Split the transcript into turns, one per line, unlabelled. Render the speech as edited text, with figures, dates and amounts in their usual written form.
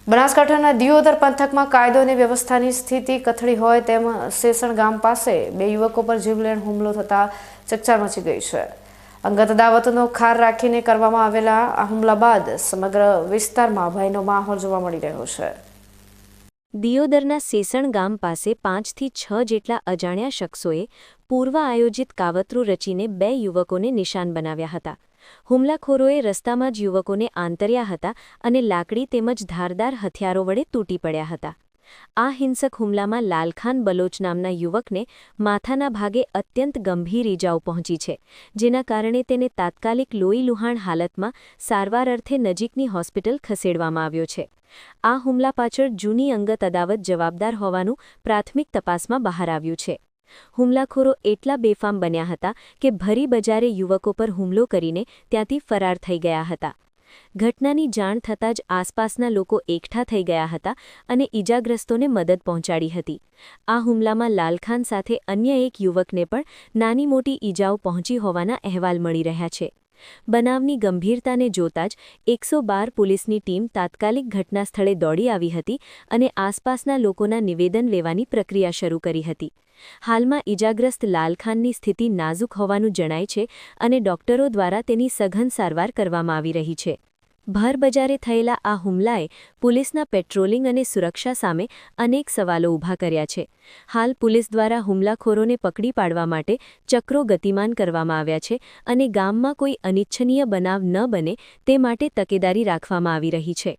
બનાસકાંઠાના દિયોદર પંથકમાં કાયદો અને વ્યવસ્થાની સ્થિતિ કથળી હોય તેમ સેસણ ગામ પાસે બે યુવકો પર જીવલેણ હુમલો થતા ચકચાર મચી ગઈ છે। અંગત અદાવતનો ખાર રાખીને કરવામાં આવેલા આ હુમલા બાદ સમગ્ર વિસ્તારમાં ભયનો માહોલ જોવા મળી રહ્યો છે।
દિયોદરના સેસણ ગામ પાસે 5 થી 6 જેટલા અજાણ્યા શખ્સોએ પૂર્વ આયોજિત કાવતરું રચીને બે યુવકોને નિશાન બનાવ્યા હતા। હુમલાખોરોએ રસ્તામાં જ યુવકોને આંતર્યા હતા અને લાકડી તેમજ ધારદાર હથિયારો વડે તૂટી પડ્યા હતા। આ હિંસક હુમલામાં લાલખાન બલોચ નામના યુવકને માથાના ભાગે અત્યંત ગંભીર ઈજાઓ પહોંચી છે, જેના કારણે તેને તાત્કાલિક લોહીલુહાણ હાલતમાં સારવાર અર્થે નજીકની હોસ્પિટલ ખસેડવામાં આવ્યો છે। આ હુમલા પાછળ જૂની અંગત અદાવત જવાબદાર હોવાનું પ્રાથમિક તપાસમાં બહાર આવ્યું છે। હુમલાખોરો એટલા બેફામ બન્યા હતા કે ભરી બજારે યુવકો પર હુમલો કરીને ત્યાંથી ફરાર થઈ ગયા હતા। ઘટનાની જાણ થતાં જ આસપાસના લોકો એકઠા થઈ ગયા હતા અને ઈજાગ્રસ્તોને મદદ પહોંચાડી હતી। આ હુમલામાં લાલખાન સાથે અન્ય એક યુવકને પણ નાની મોટી ઈજાઓ પહોંચી હોવાના અહેવાલ મળી રહ્યા છે। બનાવની ગંભીરતાને જોતા જ 112 પોલીસની ટીમ તાત્કાલિક ઘટના સ્થળે દોડી આવી હતી અને આસપાસના લોકોના નિવેદન લેવાની પ્રક્રિયા શરૂ કરી હતી। હાલમાં ઈજાગ્રસ્ત લાલખાનની સ્થિતિ નાજુક હોવાનું જણાય છે અને ડોક્ટરો દ્વારા તેની સઘન સારવાર કરવામાં આવી રહી છે। ભરબજારે થયેલા આ હુમલાએ પોલીસના પેટ્રોલિંગ અને સુરક્ષા સામે અનેક સવાલો ઊભા કર્યા છે। હાલ પોલીસ દ્વારા હુમલાખોરોને પકડી પાડવા માટે ચક્રો ગતિમાન કરવામાં આવ્યા છે અને ગામમાં કોઈ અનિચ્છનીય બનાવ ન બને તે માટે તકેદારી રાખવામાં આવી રહી છે।